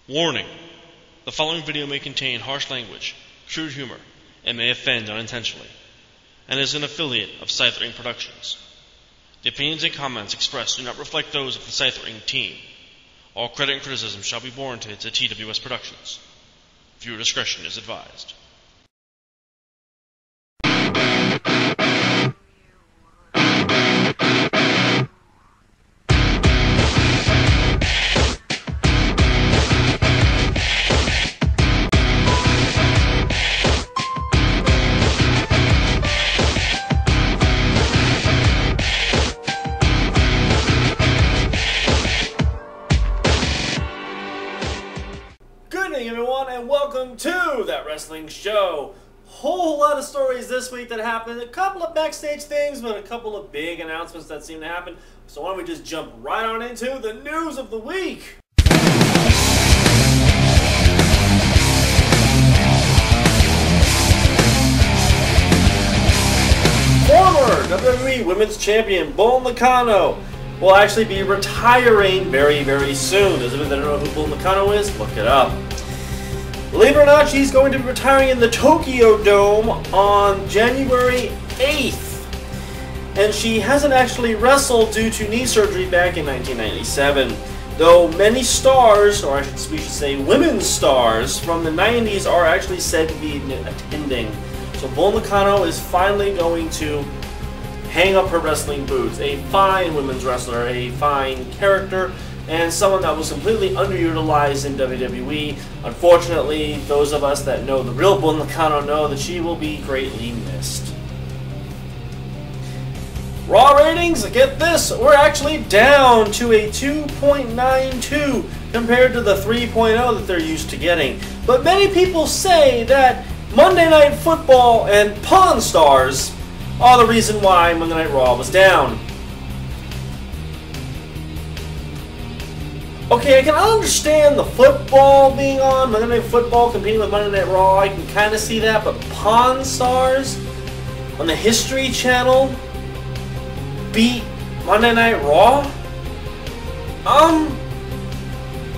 Warning: the following video may contain harsh language, crude humor, and may offend unintentionally, and is an affiliate of Scythering Productions. The opinions and comments expressed do not reflect those of the Scythering team. All credit and criticism shall be warranted to TWS Productions. Viewer discretion is advised. Good evening, everyone, and welcome to That Wrestling Show. Whole lot of stories this week that happened, a couple of backstage things, but a couple of big announcements that seem to happen. So why don't we just jump right on into the news of the week? Former WWE Women's Champion Bull Nakano will actually be retiring very, very soon. Those of you that don't know who Bull Nakano is, look it up. Believe it or not, she's going to be retiring in the Tokyo Dome on January 8th. And she hasn't actually wrestled due to knee surgery back in 1997. Though many stars, or we should say women's stars, from the 90s are actually said to be attending. So Bull Nakano is finally going to hang up her wrestling boots. A fine women's wrestler, a fine character, and someone that was completely underutilized in WWE. Unfortunately, those of us that know the real Bull Nakano know that she will be greatly missed. Raw ratings, get this, we're actually down to a 2.92 compared to the 3.0 that they're used to getting. But many people say that Monday Night Football and Pawn Stars are the reason why Monday Night Raw was down. Okay, I can understand the football being on, Monday Night Football competing with Monday Night Raw, I can kind of see that, but Pawn Stars on the History Channel beat Monday Night Raw?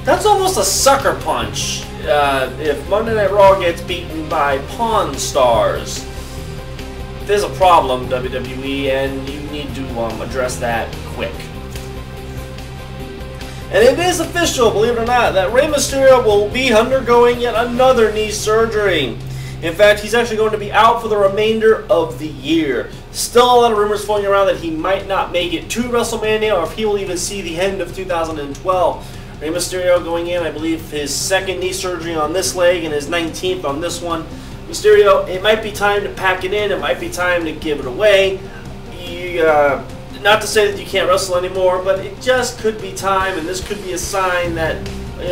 That's almost a sucker punch if Monday Night Raw gets beaten by Pawn Stars. There's a problem, WWE, and you need to address that quick. And it is official, believe it or not, that Rey Mysterio will be undergoing yet another knee surgery. In fact, he's actually going to be out for the remainder of the year. Still a lot of rumors floating around that he might not make it to WrestleMania, or if he will even see the end of 2012. Rey Mysterio going in, I believe, his second knee surgery on this leg and his 19th on this one. Mysterio, it might be time to pack it in, it might be time to give it away. Not to say that you can't wrestle anymore, but it just could be time, and this could be a sign that,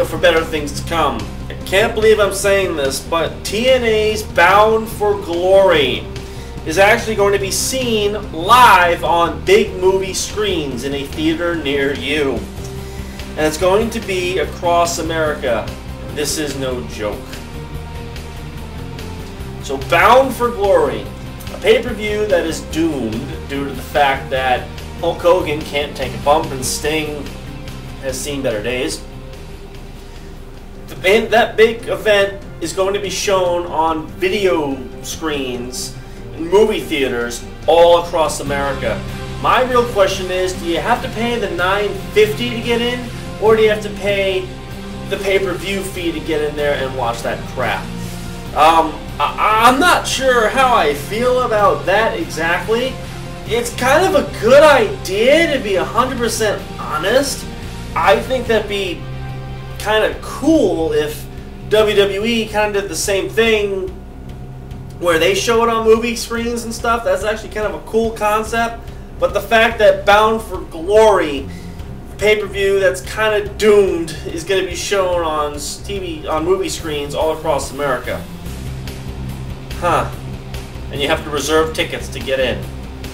for better things to come. I can't believe I'm saying this, but TNA's Bound for Glory is actually going to be seen live on big movie screens in a theater near you. And it's going to be across America. This is no joke. So Bound for Glory, a pay-per-view that is doomed due to the fact that Hulk Hogan can't take a bump and Sting has seen better days. That big event is going to be shown on video screens in movie theaters all across America. My real question is, do you have to pay the $9.50 to get in, or do you have to pay the pay-per-view fee to get in there and watch that crap? I'm not sure how I feel about that exactly. It's kind of a good idea, to be 100% honest. I think that'd be kind of cool if WWE kind of did the same thing where they show it on movie screens and stuff. That's actually kind of a cool concept. But the fact that Bound for Glory pay-per-view that's kind of doomed is going to be shown on TV, on movie screens all across America. Huh. And you have to reserve tickets to get in.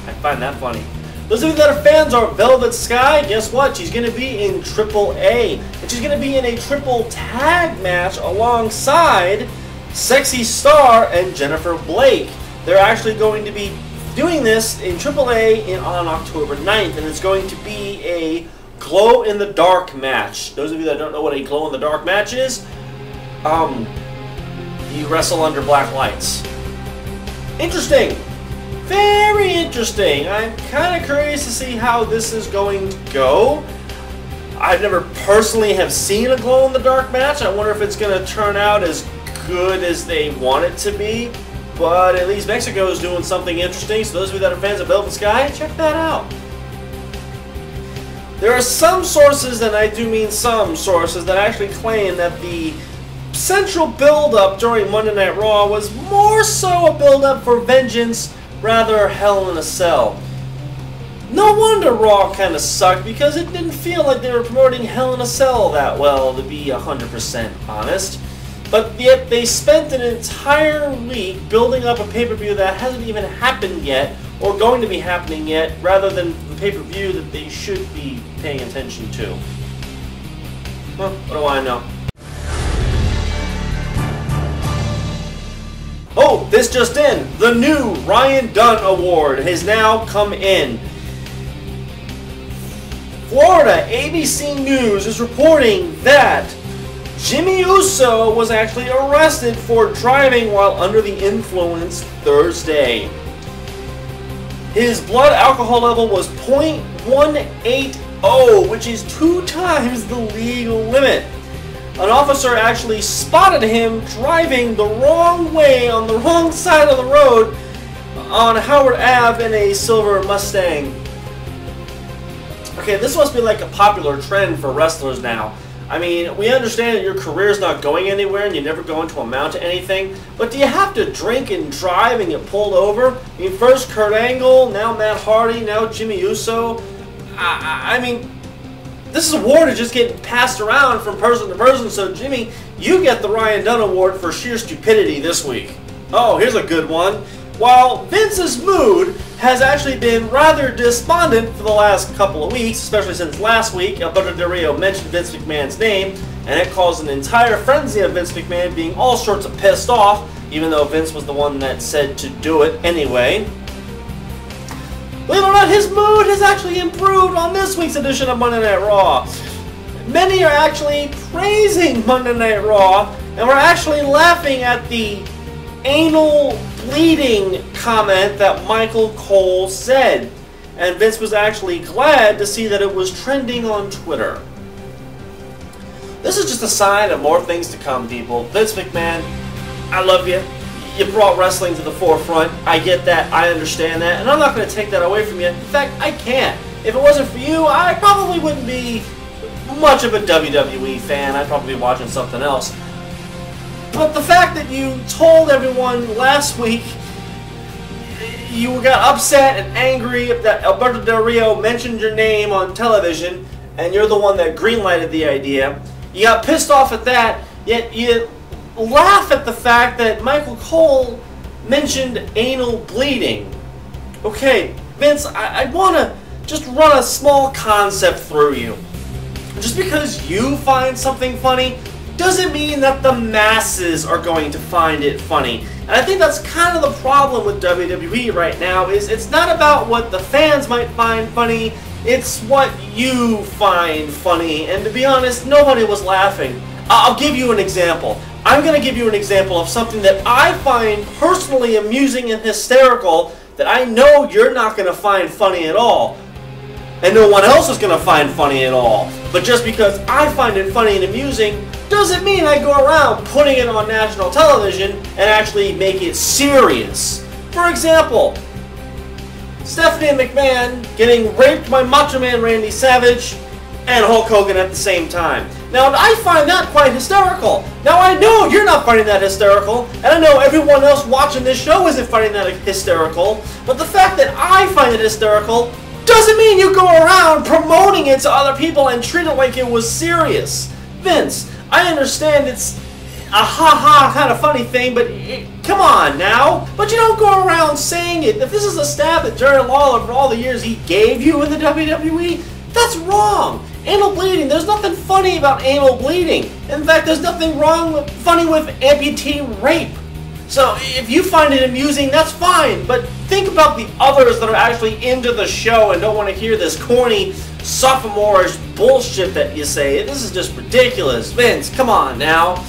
I find that funny. Those of you that are fans of Velvet Sky, guess what? She's going to be in AAA. And she's going to be in a triple tag match alongside Sexy Star and Jennifer Blake. They're actually going to be doing this in AAA on October 9th. And it's going to be a glow-in-the-dark match. Those of you that don't know what a glow-in-the-dark match is, you wrestle under black lights. Interesting. Very interesting. I'm kind of curious to see how this is going to go. I've never personally have seen a glow-in-the-dark match. I wonder if it's going to turn out as good as they want it to be. But at least Mexico is doing something interesting. So those of you that are fans of Velvet Sky, check that out. There are some sources, and I do mean some sources, that actually claim that the central build-up during Monday Night Raw was more so a build-up for vengeance, rather Hell in a Cell. No wonder Raw kind of sucked, because it didn't feel like they were promoting Hell in a Cell that well, to be 100% honest. But yet they spent an entire week building up a pay-per-view that hasn't even happened yet, or going to be happening yet, rather than the pay-per-view that they should be paying attention to. Well, what do I know? Oh, this just in. The new Ryan Dunn Award has now come in. Florida ABC News is reporting that Jimmy Uso was actually arrested for driving while under the influence Thursday. His blood alcohol level was .180, which is 2 times the legal limit. An officer actually spotted him driving the wrong way on the wrong side of the road on Howard Ave in a silver Mustang. Okay, this must be like a popular trend for wrestlers now. I mean, we understand that your career's not going anywhere and you're never going to amount to anything, but do you have to drink and drive and get pulled over? I mean, first Kurt Angle, now Matt Hardy, now Jimmy Uso. I mean, this award is just getting passed around from person to person, so Jimmy, you get the Ryan Dunn Award for sheer stupidity this week. Oh, here's a good one. While Vince's mood has actually been rather despondent for the last couple of weeks, especially since last week, Alberto Del Rio mentioned Vince McMahon's name, and it caused an entire frenzy of Vince McMahon being all sorts of pissed off, even though Vince was the one that said to do it anyway. Believe it or not, his mood has actually improved on this week's edition of Monday Night Raw. Many are actually praising Monday Night Raw, and we're actually laughing at the anal bleeding comment that Michael Cole said. And Vince was actually glad to see that it was trending on Twitter. This is just a sign of more things to come, people. Vince McMahon, I love you. You brought wrestling to the forefront. I get that. I understand that. And I'm not going to take that away from you. In fact, I can't. If it wasn't for you, I probably wouldn't be much of a WWE fan. I'd probably be watching something else. But the fact that you told everyone last week you got upset and angry that Alberto Del Rio mentioned your name on television, and you're the one that greenlighted the idea, you got pissed off at that, yet you laugh at the fact that Michael Cole mentioned anal bleeding. Okay, Vince, I want to just run a small concept through you. Just because you find something funny doesn't mean that the masses are going to find it funny. And I think that's kind of the problem with WWE right now, is it's not about what the fans might find funny, it's what you find funny. And to be honest, nobody was laughing. I'll give you an example. I'm going to give you an example of something that I find personally amusing and hysterical that I know you're not going to find funny at all. And no one else is going to find funny at all. But just because I find it funny and amusing doesn't mean I go around putting it on national television and actually make it serious. For example, Stephanie McMahon getting raped by Macho Man Randy Savage and Hulk Hogan at the same time. Now, I find that quite hysterical. Now, I know you're not finding that hysterical, and I know everyone else watching this show isn't finding that hysterical, but the fact that I find it hysterical doesn't mean you go around promoting it to other people and treat it like it was serious. Vince, I understand it's a ha-ha kind of funny thing, but come on now. But you don't go around saying it. If this is a stab at Jerry Lawler for all the years he gave you in the WWE, that's wrong. Anal bleeding, there's nothing funny about anal bleeding. In fact, there's nothing funny with amputee rape. So if you find it amusing, that's fine, but think about the others that are actually into the show and don't want to hear this corny, sophomore-ish bullshit that you say. This is just ridiculous. Vince, come on now.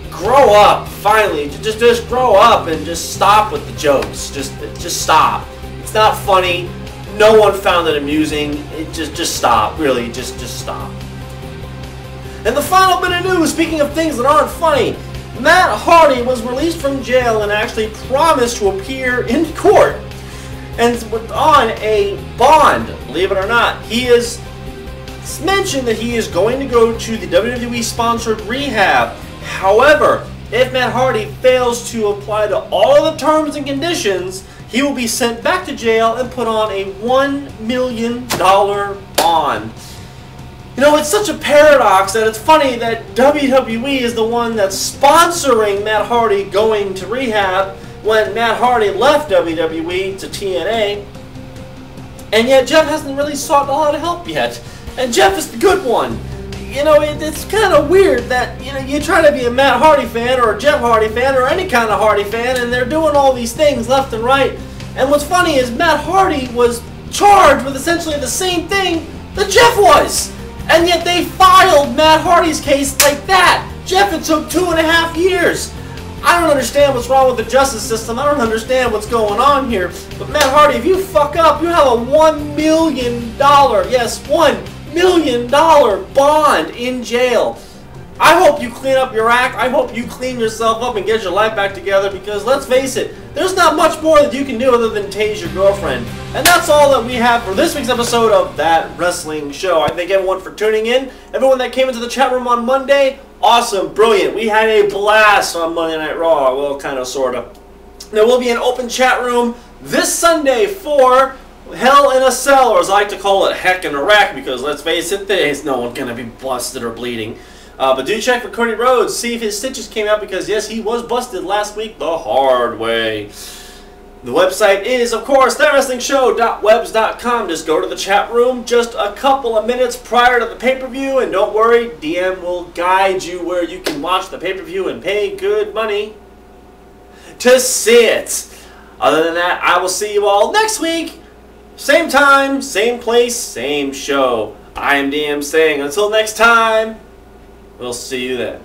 Grow up, finally. Just grow up and just stop with the jokes. Just stop. It's not funny. No one found it amusing. Just stop. Really, just stop. And the final bit of news, speaking of things that aren't funny, Matt Hardy was released from jail and actually promised to appear in court and on a bond, believe it or not. He has mentioned that he is going to go to the WWE-sponsored rehab. However, if Matt Hardy fails to apply to all of the terms and conditions, he will be sent back to jail and put on a $1 million bond. You know, it's such a paradox that it's funny that WWE is the one that's sponsoring Matt Hardy going to rehab when Matt Hardy left WWE to TNA, and yet Jeff hasn't really sought a lot of help yet. And Jeff is the good one. You know, it's kind of weird that, you know, you try to be a Matt Hardy fan or a Jeff Hardy fan or any kind of Hardy fan, and they're doing all these things left and right. And what's funny is Matt Hardy was charged with essentially the same thing that Jeff was. And yet they filed Matt Hardy's case like that. Jeff, it took 2.5 years. I don't understand what's wrong with the justice system. I don't understand what's going on here. But Matt Hardy, if you fuck up, you have a $1 million, yes, $1 million bond in jail. I hope you clean up your act. I hope you clean yourself up and get your life back together, because let's face it, there's not much more that you can do other than tase your girlfriend. And that's all that we have for this week's episode of That Wrestling Show. I thank everyone for tuning in. Everyone that came into the chat room on Monday, awesome, brilliant. We had a blast on Monday Night Raw. Well, kind of, sort of. There will be an open chat room this Sunday for Hell in a Cell, or as I like to call it, Heck in a Wreck, because let's face it, there's no one going to be busted or bleeding. But do check for Cody Rhodes, see if his stitches came out, because yes, he was busted last week the hard way. The website is, of course, thatwrestlingshow.webs.com. Just go to the chat room just a couple of minutes prior to the pay-per-view, and don't worry, DM will guide you where you can watch the pay-per-view and pay good money to see it. Other than that, I will see you all next week. Same time, same place, same show. I am DM saying, until next time, we'll see you then.